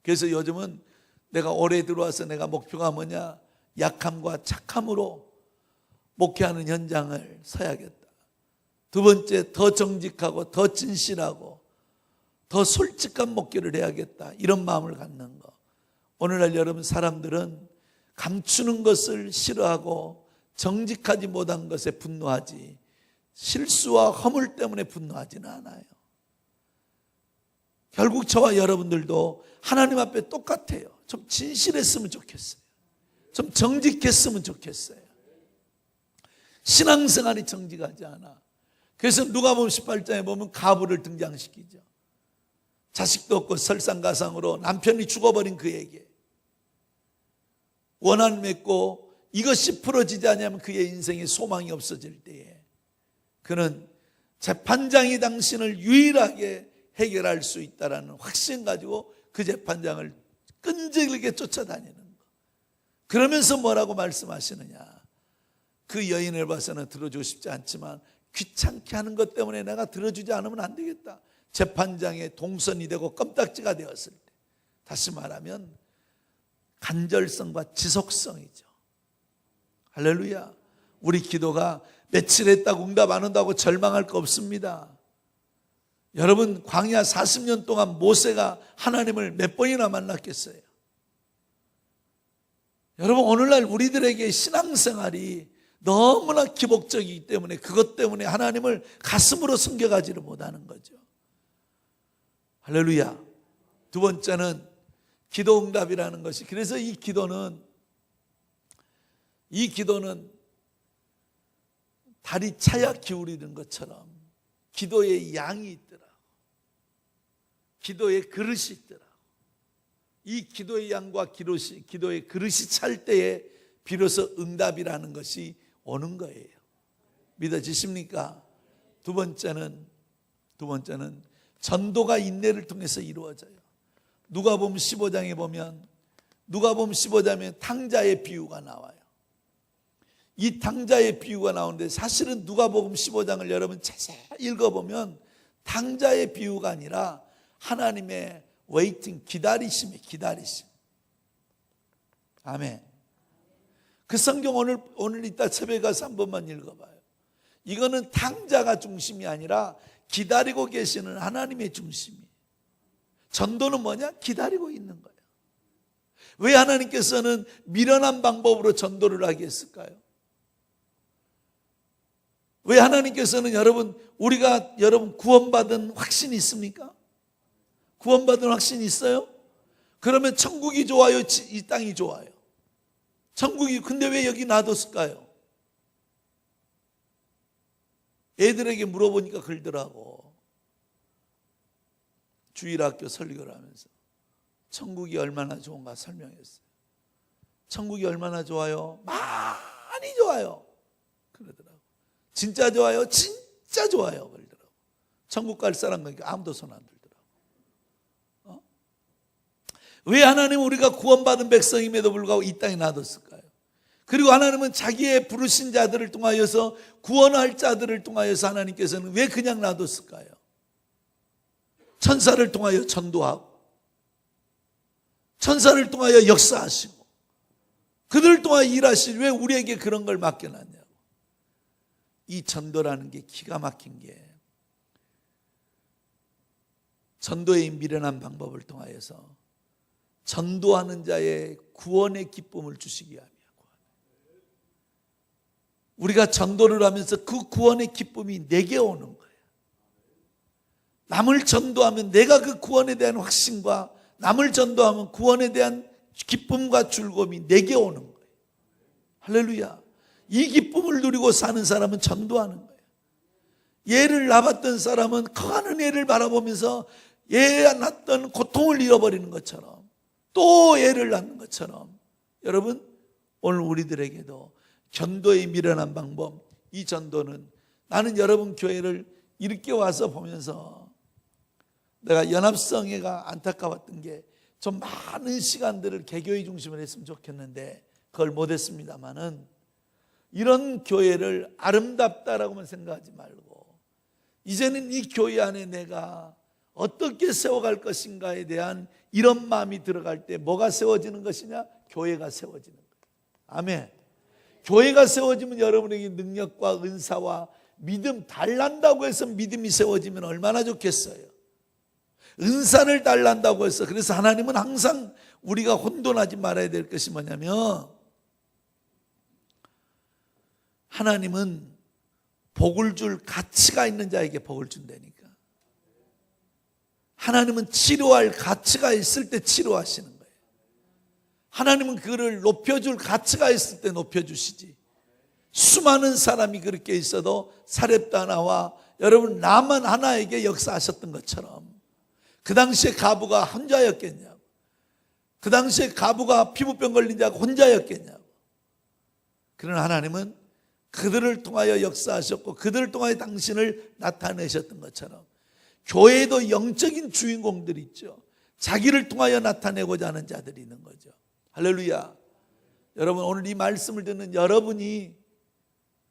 그래서 요즘은 내가 올해 들어와서 내가 목표가 뭐냐 약함과 착함으로 목회하는 현장을 서야겠다. 두 번째 더 정직하고 더 진실하고 더 솔직한 목회를 해야겠다, 이런 마음을 갖는 거. 오늘날 여러분 사람들은 감추는 것을 싫어하고 정직하지 못한 것에 분노하지 실수와 허물 때문에 분노하지는 않아요. 결국 저와 여러분들도 하나님 앞에 똑같아요. 좀 진실했으면 좋겠어요. 좀 정직했으면 좋겠어요. 신앙생활이 정직하지 않아. 그래서 누가복음 18장에 보면 가부를 등장시키죠. 자식도 없고 설상가상으로 남편이 죽어버린 그에게 원한 맺고 이것이 풀어지지 않으면 그의 인생에 소망이 없어질 때에 그는 재판장이 당신을 유일하게 해결할 수 있다라는 확신 가지고 그 재판장을 끈질기게 쫓아다니는 거. 그러면서 뭐라고 말씀하시느냐? 그 여인을 봐서는 들어주고 싶지 않지만 귀찮게 하는 것 때문에 내가 들어주지 않으면 안 되겠다. 재판장의 동선이 되고 껌딱지가 되었을 때, 다시 말하면 간절성과 지속성이죠. 할렐루야. 우리 기도가 며칠 했다고 응답 안 온다고 절망할 거 없습니다. 여러분, 광야 40년 동안 모세가 하나님을 몇 번이나 만났겠어요? 여러분, 오늘날 우리들에게 신앙생활이 너무나 기복적이기 때문에 그것 때문에 하나님을 가슴으로 섬겨가지를 못하는 거죠. 할렐루야. 두 번째는 기도 응답이라는 것이, 그래서 이 기도는 달이 차야 기울이는 것처럼 기도의 양이 있더라고. 기도의 그릇이 있더라고. 이 기도의 양과 기도의 그릇이 찰 때에 비로소 응답이라는 것이 오는 거예요. 믿어지십니까? 두 번째는 전도가 인내를 통해서 이루어져요. 누가복음 15장에 보면 누가복음 15장에 탕자의 비유가 나와요. 이 탕자의 비유가 나오는데 사실은 누가복음 15장을 여러분 자세히 읽어보면 탕자의 비유가 아니라 하나님의 웨이팅, 기다리심이에요. 기다리심. 아멘. 그 성경 오늘 이따 새벽에 가서 한 번만 읽어봐요. 이거는 탕자가 중심이 아니라 기다리고 계시는 하나님의 중심이에요. 전도는 뭐냐? 기다리고 있는 거예요. 왜 하나님께서는 미련한 방법으로 전도를 하게 했을까요? 왜 하나님께서는 우리가 구원받은 확신이 있습니까? 구원받은 확신이 있어요? 그러면 천국이 좋아요? 이 땅이 좋아요? 천국이, 근데 왜 여기 놔뒀을까요? 애들에게 물어보니까 그러더라고. 주일학교 설교를 하면서 천국이 얼마나 좋은가 설명했어요. 천국이 얼마나 좋아요? 많이 좋아요. 그러더라고. 진짜 좋아요? 진짜 좋아요. 그러더라고. 천국 갈 사람 보니까 아무도 손 안 들더라고. 왜 하나님은 우리가 구원받은 백성임에도 불구하고 이 땅에 놔뒀을까요? 그리고 하나님은 자기의 부르신 자들을 통하여서, 구원할 자들을 통하여서 하나님께서는 왜 그냥 놔뒀을까요? 천사를 통하여 전도하고 천사를 통하여 역사하시고 그들을 통하여 일하시니 왜 우리에게 그런 걸 맡겨놨냐고. 이 전도라는 게 기가 막힌 게, 전도의 미련한 방법을 통하여서 전도하는 자의 구원의 기쁨을 주시기 위함이야. 우리가 전도를 하면서 그 구원의 기쁨이 내게 오는 거예요. 남을 전도하면 내가 그 구원에 대한 확신과, 남을 전도하면 구원에 대한 기쁨과 즐거움이 내게 오는 거예요. 할렐루야. 이 기쁨을 누리고 사는 사람은 전도하는 거예요. 얘를 낳았던 사람은 커가는 애를 바라보면서 얘가 낳았던 고통을 잃어버리는 것처럼, 또 애를 낳는 것처럼, 여러분 오늘 우리들에게도 전도의 미련한 방법, 이 전도는, 나는 여러분 교회를 이렇게 와서 보면서 내가 연합성회가 안타까웠던 게, 좀 많은 시간들을 개교회 중심으로 했으면 좋겠는데 그걸 못했습니다만은, 이런 교회를 아름답다라고만 생각하지 말고 이제는 이 교회 안에 내가 어떻게 세워갈 것인가에 대한 이런 마음이 들어갈 때 뭐가 세워지는 것이냐? 교회가 세워지는 거예요. 아멘. 교회가 세워지면 여러분에게 능력과 은사와 믿음, 달란다고 해서 믿음이 세워지면 얼마나 좋겠어요. 은사를 달란다고 해서, 그래서 하나님은 항상 우리가 혼돈하지 말아야 될 것이 뭐냐면, 하나님은 복을 줄 가치가 있는 자에게 복을 준다니까. 하나님은 치료할 가치가 있을 때 치료하시는 거예요. 하나님은 그를 높여줄 가치가 있을 때 높여주시지. 수많은 사람이 그렇게 있어도 사렙다 하나와 여러분 나만 하나에게 역사하셨던 것처럼, 그 당시에 가부가 혼자였겠냐고, 그 당시에 가부가 피부병 걸린 자가 혼자였겠냐고. 그러나 하나님은 그들을 통하여 역사하셨고 그들을 통하여 당신을 나타내셨던 것처럼, 교회에도 영적인 주인공들이 있죠. 자기를 통하여 나타내고자 하는 자들이 있는 거죠. 할렐루야. 여러분, 오늘 이 말씀을 듣는 여러분이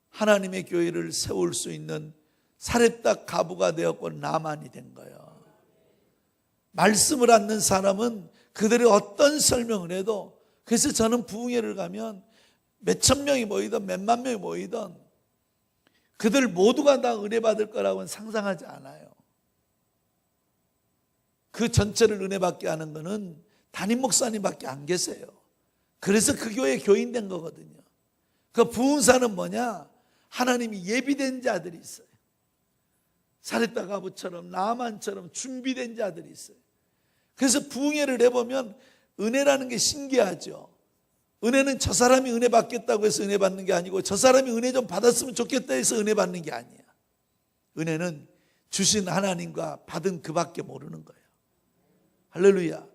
하나님의 교회를 세울 수 있는 사렙다 가부가 되었고 나만이 된 거예요. 말씀을 않는 사람은 그들의 어떤 설명을 해도, 그래서 저는 부흥회를 가면 몇천 명이 모이든 몇만 명이 모이든 그들 모두가 다 은혜 받을 거라고는 상상하지 않아요. 그 전체를 은혜 받게 하는 것은 담임 목사님밖에 안 계세요. 그래서 그 교회 교인 된 거거든요. 그 부흥사는 뭐냐? 하나님이 예비된 자들이 있어요. 사렙다 가부처럼 나아만처럼 준비된 자들이 있어요. 그래서 부흥회를 해보면 은혜라는 게 신기하죠. 은혜는 저 사람이 은혜 받겠다고 해서 은혜 받는 게 아니고, 저 사람이 은혜 좀 받았으면 좋겠다 해서 은혜 받는 게 아니야. 은혜는 주신 하나님과 받은 그밖에 모르는 거예요. 할렐루야.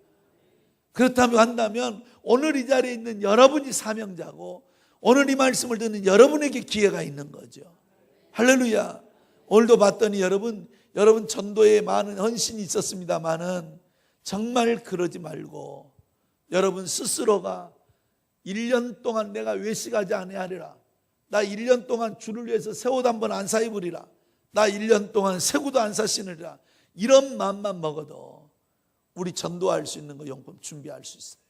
그렇다면 한다면 오늘 이 자리에 있는 여러분이 사명자고, 오늘 이 말씀을 듣는 여러분에게 기회가 있는 거죠. 할렐루야. 오늘도 봤더니 여러분 전도에 많은 헌신이 있었습니다마는 정말 그러지 말고, 여러분 스스로가 1년 동안 내가 외식하지 아니하리라, 나 1년 동안 주를 위해서 새 옷 한 번 안 사 입으리라, 나 1년 동안 새 구두 안 사 신으리라, 이런 마음만 먹어도 우리 전도할 수 있는 거 용품 준비할 수 있어요.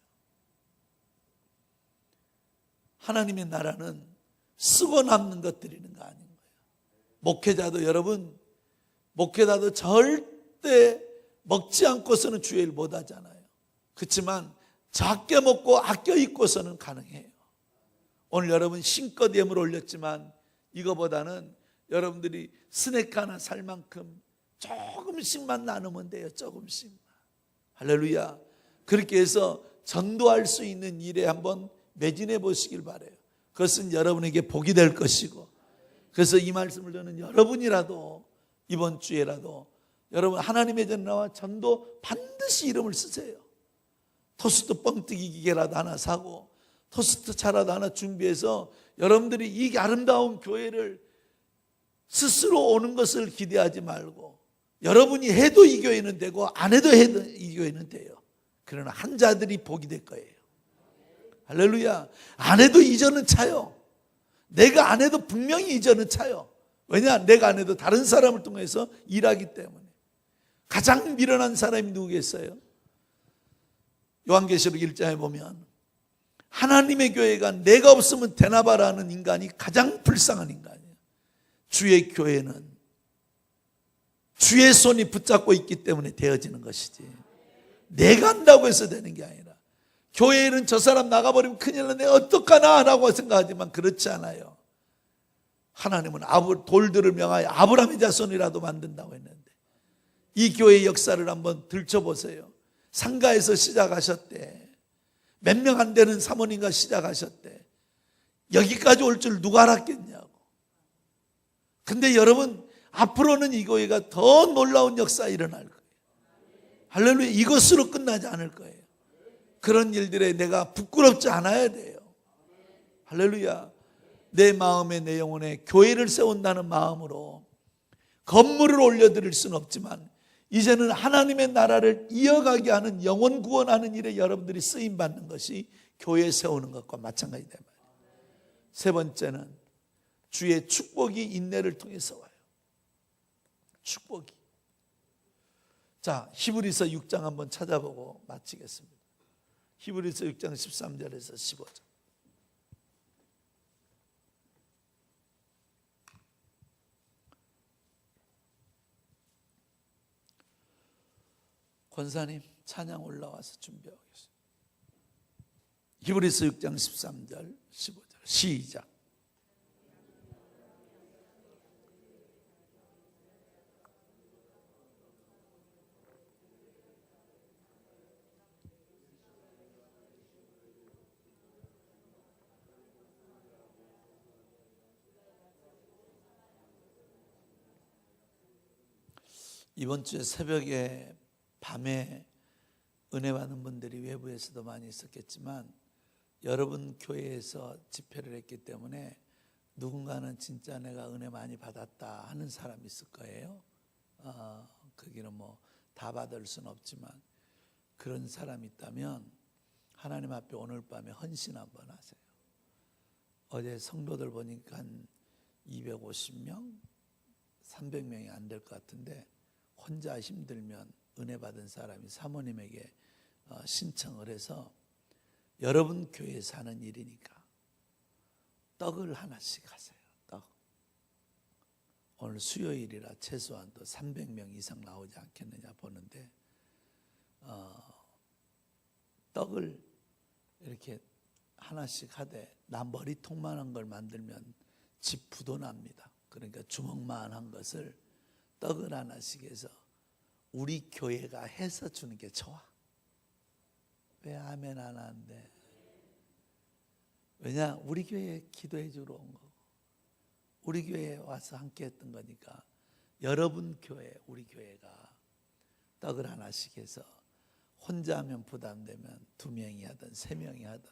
하나님의 나라는 쓰고 남는 것들이 있는 거 아닌 거예요. 목회자도 여러분, 목회자도 절대 먹지 않고서는 주의 일 못 하잖아요. 그렇지만 작게 먹고 아껴 입고서는 가능해요. 오늘 여러분 신껏 예물 올렸지만 이거보다는 여러분들이 스낵 하나 살 만큼 조금씩만 나누면 돼요. 조금씩만. 할렐루야. 그렇게 해서 전도할 수 있는 일에 한번 매진해 보시길 바라요. 그것은 여러분에게 복이 될 것이고, 그래서 이 말씀을 듣는 여러분이라도 이번 주에라도 여러분 하나님의 전나와 전도 반드시 이름을 쓰세요. 토스트 뻥튀기 기계라도 하나 사고 토스트 차라도 하나 준비해서 여러분들이 이 아름다운 교회를 스스로 오는 것을 기대하지 말고, 여러분이 해도 이 교회는 되고 안 해도 이 교회는 돼요. 그러나 한 자들이 복이 될 거예요. 할렐루야. 안 해도 이전은 차요. 내가 안 해도 분명히 이전은 차요. 왜냐? 내가 안 해도 다른 사람을 통해서 일하기 때문에. 가장 미련한 사람이 누구겠어요? 요한계시록 1장에 보면 하나님의 교회가 내가 없으면 되나봐라는 인간이 가장 불쌍한 인간이에요. 주의 교회는 주의 손이 붙잡고 있기 때문에 되어지는 것이지, 내가 한다고 해서 되는 게 아니라, 교회에는 저 사람 나가버리면 큰일 나네 어떡하나 라고 생각하지만 그렇지 않아요. 하나님은 돌들을 명하여 아브라함의 자손이라도 만든다고 했는데, 이 교회의 역사를 한번 들춰보세요. 상가에서 시작하셨대. 몇 명 안 되는 사모님과 시작하셨대. 여기까지 올 줄 누가 알았겠냐고. 근데 여러분, 앞으로는 이 교회가 더 놀라운 역사 일어날 거예요. 할렐루야. 이것으로 끝나지 않을 거예요. 그런 일들에 내가 부끄럽지 않아야 돼요. 할렐루야. 내 마음에 내 영혼에 교회를 세운다는 마음으로 건물을 올려드릴 수는 없지만, 이제는 하나님의 나라를 이어가게 하는, 영혼 구원하는 일에 여러분들이 쓰임받는 것이 교회 세우는 것과 마찬가지다 말이에요. 세 번째는 주의 축복이 인내를 통해서 와요. 축복이. 자, 히브리서 6장 한번 찾아보고 마치겠습니다. 히브리서 6장 13절에서 15절. 권사님 찬양 올라와서 준비하고 계세요. 히브리서 6장 13절 15절 시작. 이번 주에 새벽에 밤에 은혜 받는 분들이 외부에서도 많이 있었겠지만 여러분 교회에서 집회를 했기 때문에 누군가는 진짜 내가 은혜 많이 받았다 하는 사람이 있을 거예요. 거기는 뭐 다 받을 수는 없지만 그런 사람이 있다면 하나님 앞에 오늘 밤에 헌신 한번 하세요. 어제 성도들 보니까 한 250명, 300명이 안 될 것 같은데 혼자 힘들면 은혜 받은 사람이 사모님에게 신청을 해서 여러분 교회에서 하는 일이니까 떡을 하나씩 하세요. 떡. 오늘 수요일이라 최소한 또 300명 이상 나오지 않겠느냐 보는데 떡을 이렇게 하나씩 하되 나 머리통만한 걸 만들면 집 부도 납니다. 그러니까 주먹만한 것을 떡을 하나씩 해서 우리 교회가 해서 주는 게 좋아. 왜 아멘 안 하는데? 왜냐? 우리 교회에 기도해 주러 온 거고 우리 교회에 와서 함께 했던 거니까 여러분 교회, 우리 교회가 떡을 하나씩 해서 혼자 하면 부담되면 2명이 하든 3명이 하든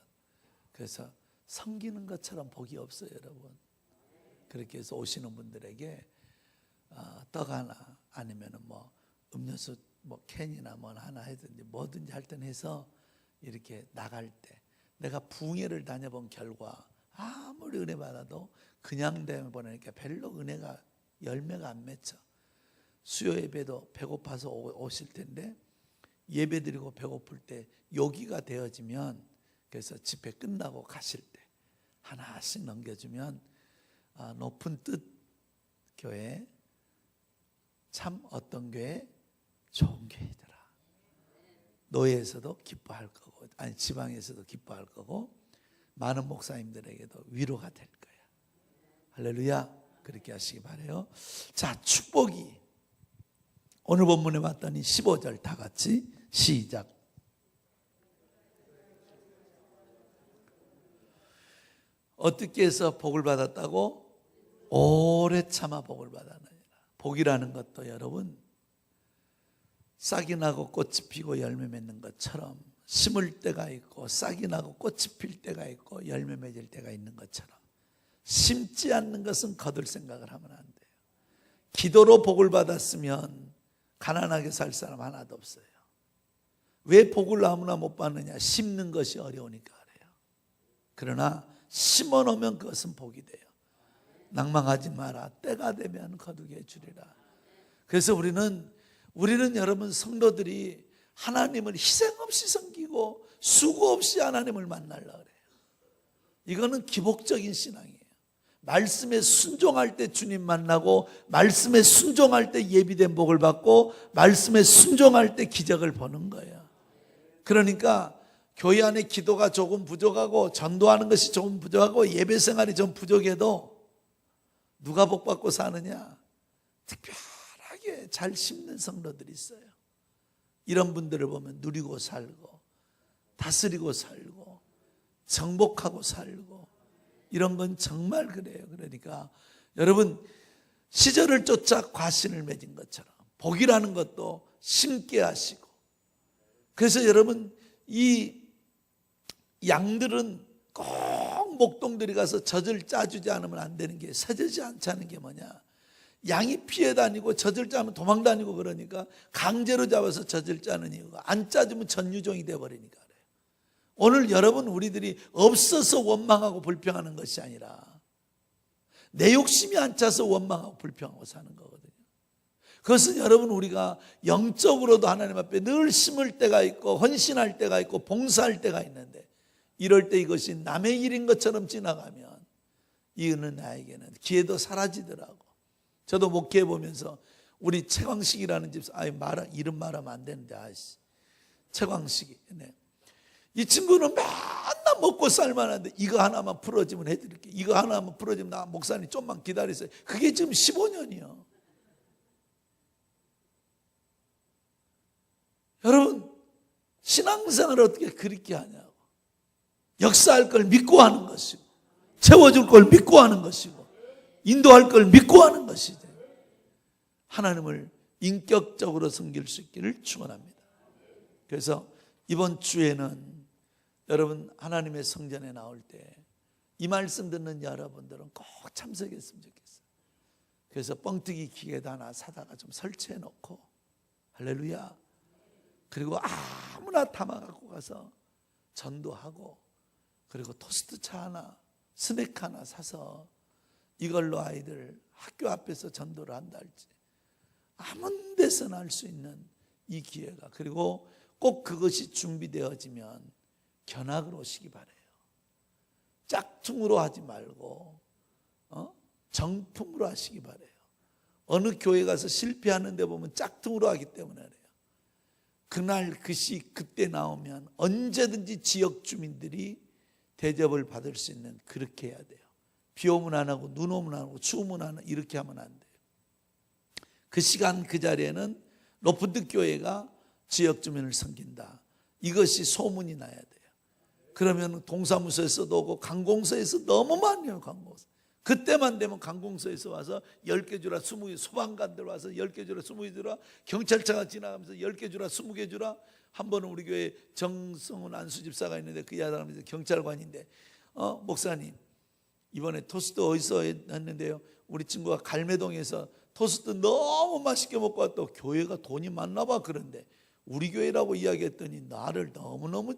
그래서 섬기는 것처럼 복이 없어요, 여러분. 그렇게 해서 오시는 분들에게 떡 하나 아니면은 뭐 음료수 뭐 캔이나 뭐 하나 하든지 뭐든지 할 땐 해서 이렇게 나갈 때 내가 부흥회를 다녀본 결과 아무리 은혜 받아도 그냥 보내니까 별로 은혜가 열매가 안 맺혀. 수요 예배도 배고파서 오실 텐데 예배 드리고 배고플 때 요기가 되어지면 그래서 집회 끝나고 가실 때 하나씩 넘겨주면 높은 뜻 교회 참 어떤 교회? 좋은 교회더라. 노예에서도 기뻐할 거고 아니 지방에서도 기뻐할 거고 많은 목사님들에게도 위로가 될 거야. 할렐루야. 그렇게 하시기 바라요. 자, 축복이 오늘 본문에 봤더니 15절 다 같이 시작. 어떻게 해서 복을 받았다고? 오래 참아 복을 받았느니라. 복이라는 것도 여러분 싹이 나고 꽃이 피고 열매 맺는 것처럼 심을 때가 있고 싹이 나고 꽃이 필 때가 있고 열매 맺을 때가 있는 것처럼 심지 않는 것은 거둘 생각을 하면 안 돼요. 기도로 복을 받았으면 가난하게 살 사람 하나도 없어요. 왜 복을 아무나 못 받느냐? 심는 것이 어려우니까 그래요. 그러나 심어 놓으면 그것은 복이 돼요. 낭망하지 마라. 때가 되면 거두게 해주리라. 그래서 우리는 여러분 성도들이 하나님을 희생 없이 섬기고 수고 없이 하나님을 만나려고 그래요. 이거는 기복적인 신앙이에요. 말씀에 순종할 때 주님 만나고 말씀에 순종할 때 예비된 복을 받고 말씀에 순종할 때 기적을 보는 거예요. 그러니까 교회 안에 기도가 조금 부족하고 전도하는 것이 조금 부족하고 예배 생활이 좀 부족해도 누가 복 받고 사느냐? 특별하게 잘 심는 성도들이 있어요. 이런 분들을 보면 누리고 살고 다스리고 살고 정복하고 살고 이런 건 정말 그래요. 그러니까 여러분 시절을 쫓아 과신을 맺은 것처럼 복이라는 것도 심게 하시고 그래서 여러분 이 양들은 꼭 목동들이 가서 젖을 짜주지 않으면 안 되는 게 서지지 않지 않은 게 뭐냐? 양이 피해 다니고 젖을 짜면 도망 다니고 그러니까 강제로 잡아서 젖을 짜는 이유가 안 짜주면 전유종이 돼버리니까 그래요. 오늘 여러분 우리들이 없어서 원망하고 불평하는 것이 아니라 내 욕심이 안 차서 원망하고 불평하고 사는 거거든요. 그것은 여러분 우리가 영적으로도 하나님 앞에 늘 심을 때가 있고 헌신할 때가 있고 봉사할 때가 있는데 이럴 때 이것이 남의 일인 것처럼 지나가면 이는 나에게는 기회도 사라지더라고. 저도 목회해 보면서 우리 최광식이라는 집사, 이름 말하면 안 되는데, 최광식이. 네. 이 친구는 맨날 먹고 살만한데 이거 하나만 풀어지면 해드릴게요. 이거 하나만 풀어지면 나 목사님 좀만 기다리세요. 그게 지금 15년이요. 여러분, 신앙생활을 어떻게 그렇게 하냐고. 역사할 걸 믿고 하는 것이고, 채워줄 걸 믿고 하는 것이고, 인도할 걸 믿고 하는 것이죠. 하나님을 인격적으로 섬길 수 있기를 축원합니다. 그래서 이번 주에는 여러분 하나님의 성전에 나올 때 이 말씀 듣는 여러분들은 꼭 참석했으면 좋겠어요. 그래서 뻥튀기 기계도 하나 사다가 좀 설치해 놓고, 할렐루야, 그리고 아무나 담아 갖고 가서 전도하고, 그리고 토스트 차 하나, 스낵 하나 사서 이걸로 아이들 학교 앞에서 전도를 한다 할지, 아무 데서나 할 수 있는 이 기회가, 그리고 꼭 그것이 준비되어지면 견학으로 오시기 바라요. 짝퉁으로 하지 말고 정품으로 하시기 바라요. 어느 교회 가서 실패하는 데 보면 짝퉁으로 하기 때문에 그래요. 그날 그때 나오면 언제든지 지역 주민들이 대접을 받을 수 있는, 그렇게 해야 돼요. 비 오면 안 하고 눈 오면 안 하고 추우면 안 하고 이렇게 하면 안 돼요. 그 시간 그 자리에는 로프트 교회가 지역 주민을 섬긴다, 이것이 소문이 나야 돼요. 그러면 동사무소에서도 오고 관공서에서 너무 많이 와요. 관공서. 그때만 되면 관공서에서 와서 10개 주라, 20개, 소방관들 와서 10개 주라, 20개 주라, 경찰차가 지나가면서 10개 주라, 20개 주라. 한 번은 우리 교회 정성훈 안수집사가 있는데 그 사람이 경찰관인데, 목사님 이번에 토스트 어디서 했는데요, 우리 친구가 갈매동에서 토스트 너무 맛있게 먹고 왔다고, 교회가 돈이 많나 봐. 그런데 우리 교회라고 이야기했더니 나를 너무너무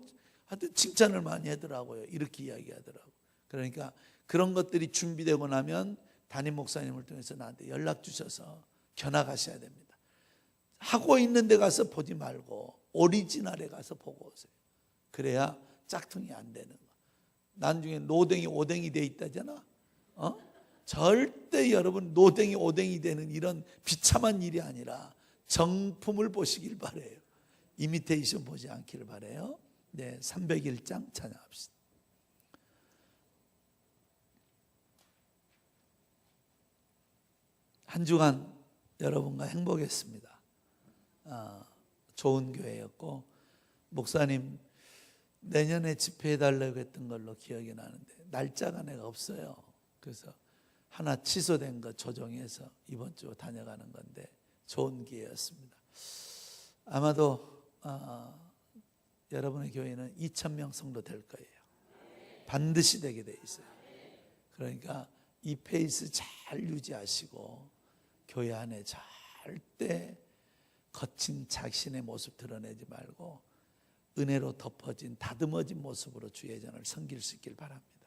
하여튼 칭찬을 많이 하더라고요. 이렇게 이야기하더라고요. 그러니까 그런 것들이 준비되고 나면 담임 목사님을 통해서 나한테 연락 주셔서 견학하셔야 됩니다. 하고 있는 데 가서 보지 말고 오리지널에 가서 보고 오세요. 그래야 짝퉁이 안 되는 거. 나중에 노댕이 오댕이 돼 있다잖아. 절대 여러분 노댕이 오댕이 되는 이런 비참한 일이 아니라 정품을 보시길 바라요. 이미테이션 보지 않기를 바라요. 네, 301장 찬양합시다. 한 주간 여러분과 행복했습니다. 좋은 교회였고, 목사님 내년에 집회해달라고 했던 걸로 기억이 나는데 날짜가 내가 없어요. 그래서 하나 취소된 거 조정해서 이번 주 다녀가는 건데 좋은 기회였습니다. 아마도 여러분의 교회는 2,000명 성도 될 거예요. 반드시 되게 돼 있어요. 그러니까 이 페이스 잘 유지하시고 교회 안에 절대 거친 자신의 모습 드러내지 말고 은혜로 덮어진 다듬어진 모습으로 주의 전을 섬길 수 있길 바랍니다.